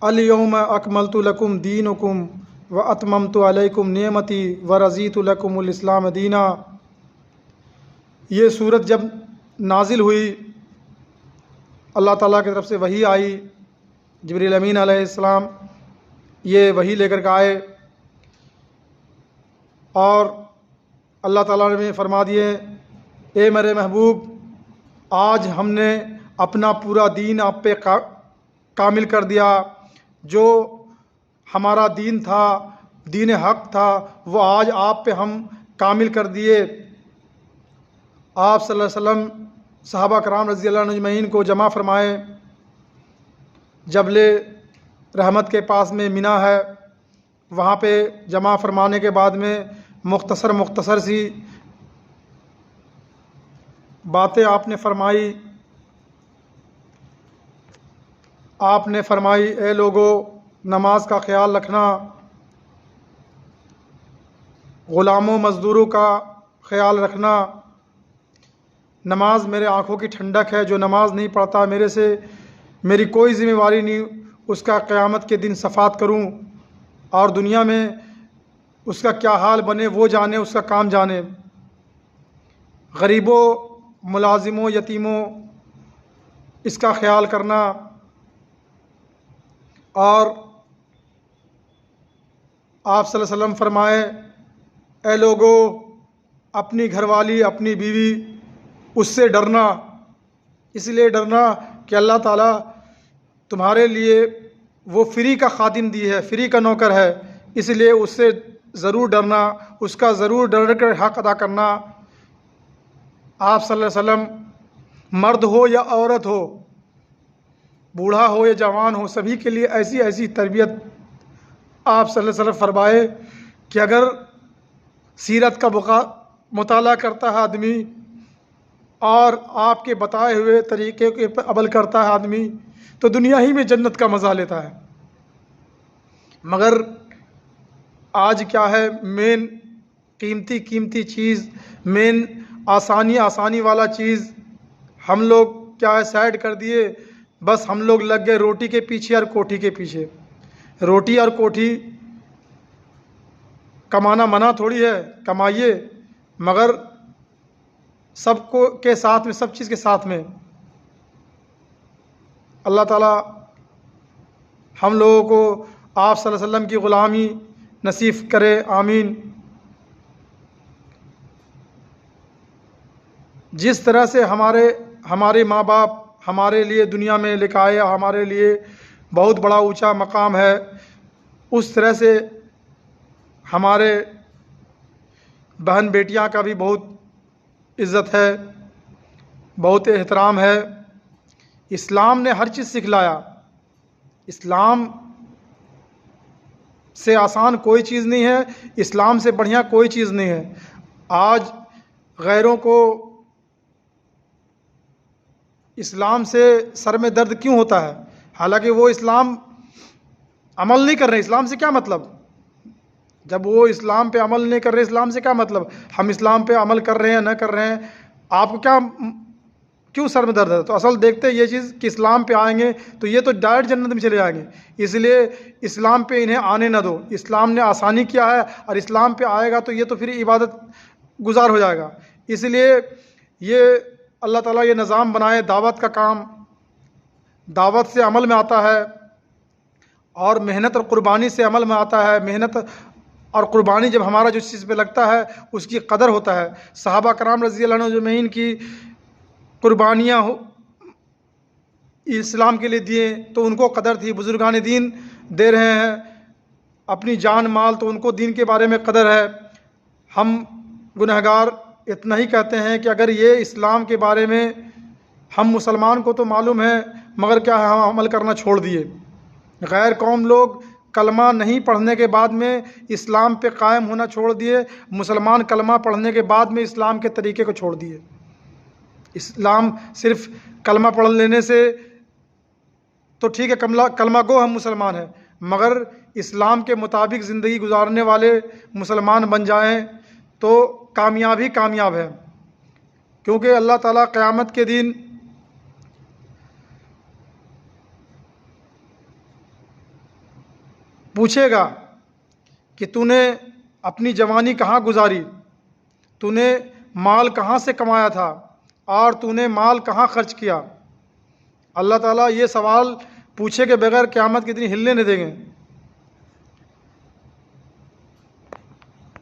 الیوم اکملت لکم دینکم واتممت علیکم نعمتی ورضیت لکم الاسلام دینا۔ یہ صورت جب نازل ہوئی، اللہ تعالیٰ کی طرف سے وحی آئی، جبریل امین علیہ السلام یہ وحی لے کر کے آئے، اور اللہ تعالیٰ نے فرما دیے، اے میرے محبوب، آج ہم نے اپنا پورا دین آپ پہ کامل کر دیا۔ جو ہمارا دین تھا، دین حق تھا، وہ آج آپ پہ ہم کامل کر دیے۔ آپ صلی اللہ علیہ وسلم صحابہ کرام رضی اللہ عنہ اجمعین کو جمع فرمائے جبل رحمت کے پاس میں مینا ہے، وہاں پہ جمع فرمانے کے بعد میں مختصر سی باتیں آپ نے فرمائی۔ آپ نے فرمائی، اے لوگو، نماز کا خیال رکھنا، غلاموں مزدوروں کا خیال رکھنا۔ نماز میرے آنکھوں کی ٹھنڈک ہے، جو نماز نہیں پڑھتا میرے سے میری کوئی ذمہ داری نہیں اس کا قیامت کے دن صفات کروں، اور دنیا میں اس کا کیا حال بنے وہ جانے، اس کا کام جانے۔ غریبوں، ملازموں، یتیموں، اس کا خیال کرنا۔ اور آپ صلی اللہ علیہ وسلم فرمائے، اے لوگو، اپنی گھر والی، اپنی بیوی، اس سے ڈرنا، اس لیے ڈرنا کہ اللہ تعالیٰ تمہارے لیے وہ فری کا خادم دی ہے، فری کا نوکر ہے، اس لیے اس سے ضرور ڈرنا، اس کا ضرور ڈر کر حق ادا کرنا۔ آپ صلی اللہ علیہ وسلم مرد ہو یا عورت ہو، بوڑھا ہو یا جوان ہو، سبھی کے لیے ایسی تربیت آپ صلی اللہ علیہ وسلم فرمائے کہ اگر سیرت کا مطالعہ کرتا ہے آدمی اور آپ کے بتائے ہوئے طریقے کے پر عمل کرتا ہے آدمی، تو دنیا ہی میں جنت کا مزہ لیتا ہے۔ مگر آج کیا ہے، مین قیمتی چیز، مین آسانی والا چیز ہم لوگ کیا ہے سائڈ کر دیے، بس ہم لوگ لگ گئے روٹی کے پیچھے اور کوٹھی کے پیچھے۔ روٹی اور کوٹھی کمانا منع تھوڑی ہے، کمائیے، مگر سب کو کے ساتھ میں، سب چیز کے ساتھ میں۔ اللہ تعالیٰ ہم لوگوں کو آپ صلی اللہ علیہ وسلم کی غلامی نصیب کرے، آمین۔ جس طرح سے ہمارے ماں باپ ہمارے لیے دنیا میں لے کے آئے، ہمارے لیے بہت بڑا اونچا مقام ہے، اس طرح سے ہمارے بہن بیٹیاں کا بھی بہت عزت ہے، بہت احترام ہے۔ اسلام نے ہر چیز سکھلایا، اسلام سے آسان کوئی چیز نہیں ہے، اسلام سے بڑھیا کوئی چیز نہیں ہے۔ آج غیروں کو اسلام سے سر میں درد کیوں ہوتا ہے؟ حالانکہ وہ اسلام عمل نہیں کر رہے، اسلام سے کیا مطلب؟ جب وہ اسلام پہ عمل نہیں کر رہے، اسلام سے کیا مطلب؟ ہم اسلام پہ عمل کر رہے ہیں نہ کر رہے ہیں، آپ کو کیوں سر میں درد ہے؟ تو اصل دیکھتے یہ چیز کہ اسلام پہ آئیں گے تو یہ تو ڈائریکٹ جنت میں چلے جائیں گے، اس لیے اسلام پہ انہیں آنے نہ دو۔ اسلام نے آسانی کیا ہے، اور اسلام پہ آئے گا تو یہ تو پھر عبادت گزار ہو جائے گا۔ اس لیے یہ اللہ تعالیٰ یہ نظام بنائے، دعوت کا کام دعوت سے عمل میں آتا ہے، اور محنت اور قربانی سے عمل میں آتا ہے۔ محنت اور قربانی جب ہمارا جس چیز پہ لگتا ہے اس کی قدر ہوتا ہے۔ صحابہ کرام رضی اللہ عنہ اجمعین کی قربانیاں اسلام کے لیے دیے تو ان کو قدر تھی، بزرگان دین دے رہے ہیں اپنی جان مال تو ان کو دین کے بارے میں قدر ہے۔ ہم گنہگار اتنا ہی کہتے ہیں کہ اگر یہ اسلام کے بارے میں ہم مسلمان کو تو معلوم ہے، مگر کیا ہے، ہم عمل کرنا چھوڑ دیے۔ غیر قوم لوگ کلمہ نہیں پڑھنے کے بعد میں اسلام پہ قائم ہونا چھوڑ دیے، مسلمان کلمہ پڑھنے کے بعد میں اسلام کے طریقے کو چھوڑ دیے۔ اسلام صرف کلمہ پڑھ لینے سے تو ٹھیک ہے، کلمہ گو ہم مسلمان ہیں، مگر اسلام کے مطابق زندگی گزارنے والے مسلمان بن جائیں تو کامیاب ہے، کیونکہ اللہ تعالیٰ قیامت کے دن پوچھے گا کہ تو نے اپنی جوانی کہاں گزاری، تو نے مال کہاں سے کمایا تھا اور تو نے مال کہاں خرچ کیا۔ اللہ تعالیٰ یہ سوال پوچھے کے بغیر قیامت کے دن ہلنے نہیں دیں گے۔